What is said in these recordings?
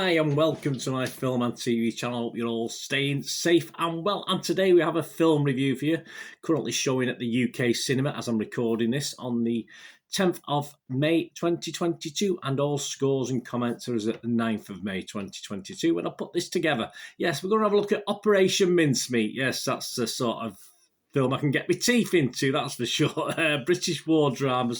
Hi and welcome to my film and TV channel. I hope you're all staying safe and well. And today we have a film review for you, currently showing at the UK cinema as I'm recording this on the 10th of May 2022, and all scores and comments are at the 9th of May 2022 when I put this together. Yes, we're going to have a look at Operation Mincemeat. Yes, that's the sort of film I can get my teeth into, that's for sure. British war drama,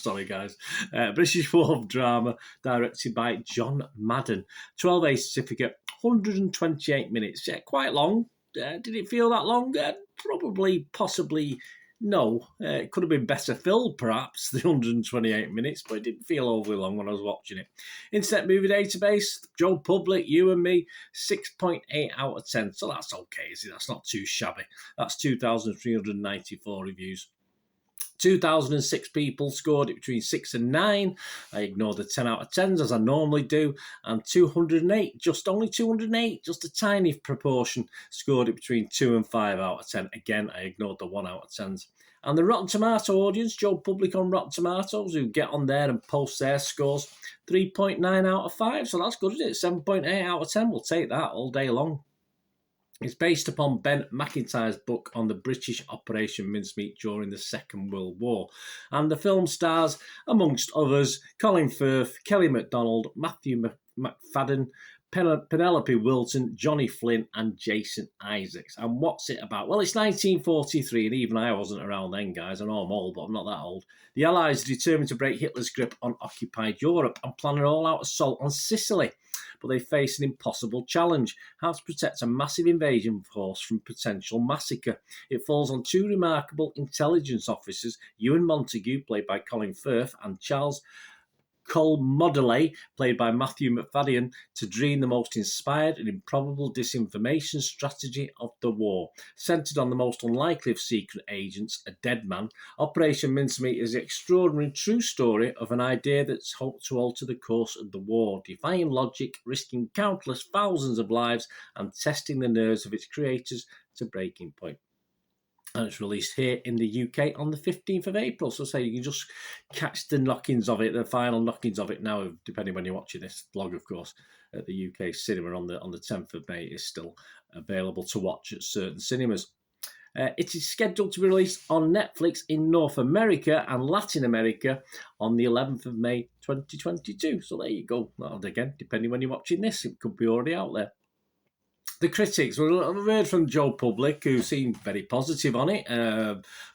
British war drama directed by John Madden. 12A certificate, 128 minutes. Yeah, quite long. Did it feel that long? Probably, possibly, no. It could have been better filled, perhaps, the 128 minutes, but it didn't feel overly long when I was watching it. Internet Movie Database, Joe Public, you and me, 6.8 out of 10. So that's okay, is it? That's not too shabby. That's 2,394 reviews. 2,006 people scored it between 6 and 9. I ignored the 10 out of 10s as I normally do. And 208, only 208, just a tiny proportion, scored it between 2 and 5 out of 10. Again, I ignored the 1 out of 10s. And the Rotten Tomato audience, Joe Public on Rotten Tomatoes, who get on there and post their scores, 3.9 out of 5. So that's good, isn't it? 7.8 out of 10. We'll take that all day long. It's based upon Ben McIntyre's book on the British Operation Mincemeat during the Second World War. And the film stars, amongst others, Colin Firth, Kelly MacDonald, Matthew McFadden, Penelope Wilton, Johnny Flynn and Jason Isaacs. And what's it about? Well, it's 1943, and even I wasn't around then, guys. I know I'm old, but I'm not that old. The Allies are determined to break Hitler's grip on occupied Europe and plan an all-out assault on Sicily. But they face an impossible challenge: how to protect a massive invasion force from potential massacre. It falls on two remarkable intelligence officers, Ewan Montague, played by Colin Firth, and Charles Cholmondeley, played by Matthew McFadden, to dream the most inspired and improbable disinformation strategy of the war. Centred on the most unlikely of secret agents, a dead man, Operation Mincemeat is the extraordinary true story of an idea that's hoped to alter the course of the war, defying logic, risking countless thousands of lives, and testing the nerves of its creators to breaking point. And it's released here in the UK on the 15th of April. So say you can just catch the knockings of it, the final knockings of it now, depending when you're watching this vlog, of course, at the UK cinema on the 10th of May. Is still available to watch at certain cinemas. It is scheduled to be released on Netflix in North America and Latin America on the 11th of May 2022. So there you go. Well, again, depending when you're watching this, it could be already out there. The critics, well, I've heard from Joe Public, who seemed very positive on it,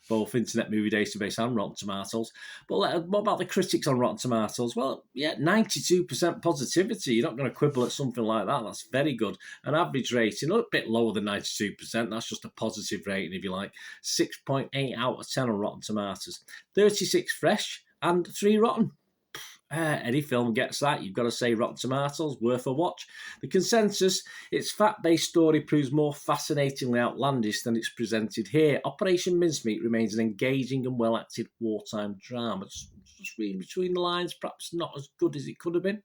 both Internet Movie Database and Rotten Tomatoes. But what about the critics on Rotten Tomatoes? Well, yeah, 92% positivity. You're not going to quibble at something like that. That's very good. An average rating, a bit lower than 92%. That's just a positive rating, if you like. 6.8 out of 10 on Rotten Tomatoes. 36 fresh and 3 rotten. Any film gets that. You've got to say Rotten Tomatoes, worth a watch. The consensus, its fact-based story proves more fascinatingly outlandish than it's presented here. Operation Mincemeat remains an engaging and well-acted wartime drama. Just reading between the lines, perhaps not as good as it could have been.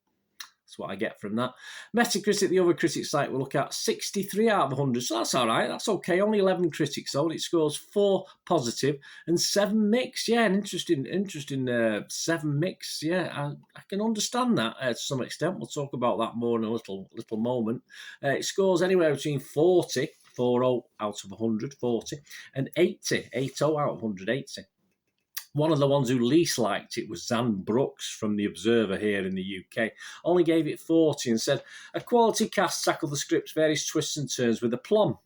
That's what I get from that. Metacritic, the other critic site, we'll look at 63 out of 100. So that's all right. That's okay. Only 11 critics sold. It scores 4 positive and 7 mixed. Yeah, an interesting 7 mixed. Yeah, I can understand that to some extent. We'll talk about that more in a little moment. It scores anywhere between 40 out of 100, 40, and 80 out of 100, 80. One of the ones who least liked it was Zan Brooks from The Observer here in the UK. Only gave it 40 and said, a quality cast tackled the script's various twists and turns with aplomb,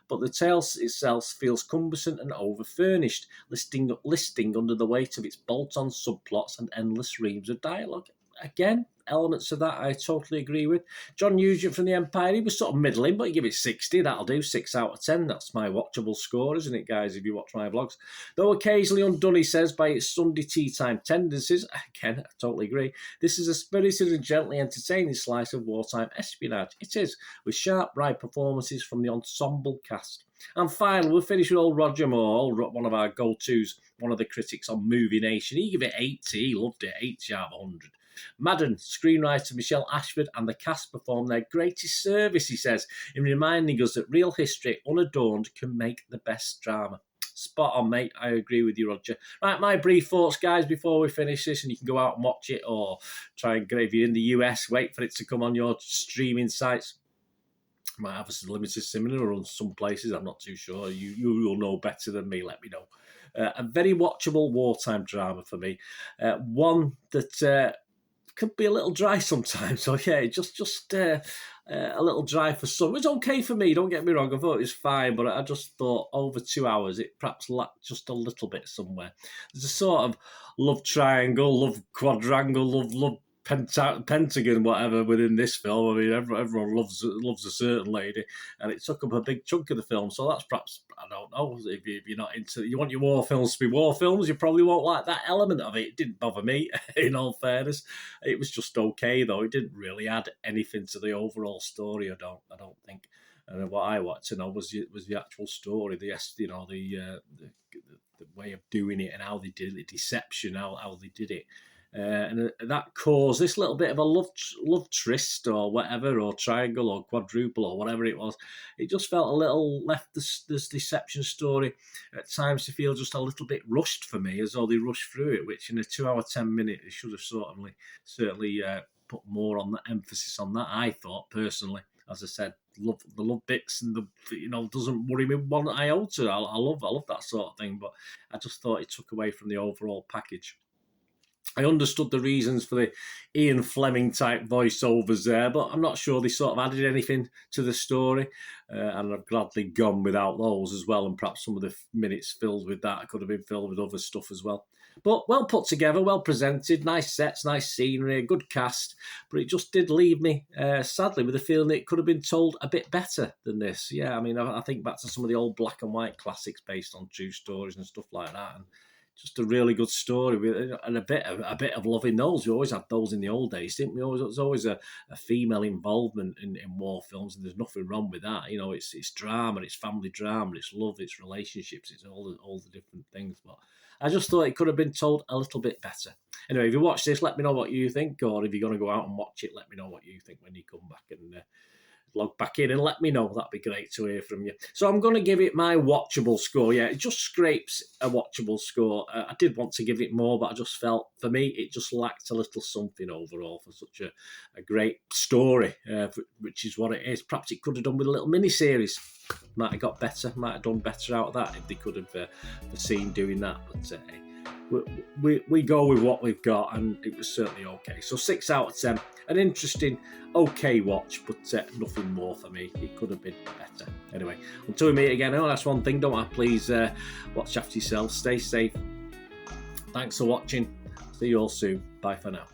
but the tale itself feels cumbersome and over-furnished, listing under the weight of its bolt-on subplots and endless reams of dialogue. Again, elements of that I totally agree with. John Nugent from The Empire, he was sort of middling, but you give it 60, that'll do, 6 out of 10. That's my watchable score, isn't it, guys, if you watch my vlogs? Though occasionally undone, he says, by its Sunday tea time tendencies, again, I totally agree, this is a spirited and gently entertaining slice of wartime espionage. It is, with sharp, bright performances from the ensemble cast. And finally, we'll finish with old Roger Moore, one of our go-tos, one of the critics on Movie Nation. He gave it 80, he loved it, 80 out of 100. Madden, screenwriter Michelle Ashford and the cast perform their greatest service, he says, in reminding us that real history, unadorned, can make the best drama. Spot on, mate. I agree with you, Roger. Right, my brief thoughts, guys, before we finish this, and you can go out and watch it, or try and get, if you're in the US, wait for it to come on your streaming sites. Might have a limited cinema on some places. I'm not too sure. You will know better than me. Let me know. A very watchable wartime drama for me. One that could be a little dry sometimes. So yeah, just a little dry for some. It's okay for me. Don't get me wrong. I thought it was fine, but I just thought over 2 hours it perhaps lacked just a little bit somewhere. There's a sort of love triangle, love quadrangle, love pentagon, whatever, within this film. I mean, everyone loves a certain lady, and it took up a big chunk of the film. So that's perhaps, I don't know, if you're not into, you want your war films to be war films, you probably won't like that element of it. It didn't bother me, in all fairness. It was just okay, though. It didn't really add anything to the overall story. I don't think. And what I wanted to know was the actual story, the way of doing it and how they did it, deception, how they did it. And that caused this little bit of a love tryst or whatever, or triangle or quadruple or whatever it was. It just felt a little, left this deception story at times to feel just a little bit rushed for me, as though they rushed through it, which in a 2 hour, 10 minute, they should have certainly put more on the emphasis on that, I thought, personally. As I said, the love bits and doesn't worry me one iota. I love that sort of thing, but I just thought it took away from the overall package. I understood the reasons for the Ian Fleming type voiceovers there, but I'm not sure they sort of added anything to the story. And I've gladly gone without those as well. And perhaps some of the minutes filled with that could have been filled with other stuff as well. But well put together, well presented, nice sets, nice scenery, good cast. But it just did leave me, sadly, with the feeling that it could have been told a bit better than this. Yeah, I mean, I think back to some of the old black and white classics based on true stories and stuff like that. And just a really good story and a bit of love in those. We always had those in the old days, didn't we? There's always a female involvement in war films, and there's nothing wrong with that. You know, it's drama, it's family drama, it's love, it's relationships, it's all the different things. But I just thought it could have been told a little bit better. Anyway, if you watch this, let me know what you think, or if you're going to go out and watch it, let me know what you think when you come back and log back in and let me know. That'd be great to hear from you. So I'm going to give it my watchable score. Yeah, it just scrapes a watchable score. I did want to give it more, but I just felt, for me, it just lacked a little something overall for such a great story, which is what it is. Perhaps it could have done with a little mini-series. Might have got better, might have done better out of that if they could have foreseen doing that. But we go with what we've got, and it was certainly okay. So 6 out of 10. An interesting, okay watch, but nothing more for me. It could have been better. Anyway, until we meet again, that's one thing, don't I? Please watch after yourself. Stay safe. Thanks for watching. See you all soon. Bye for now.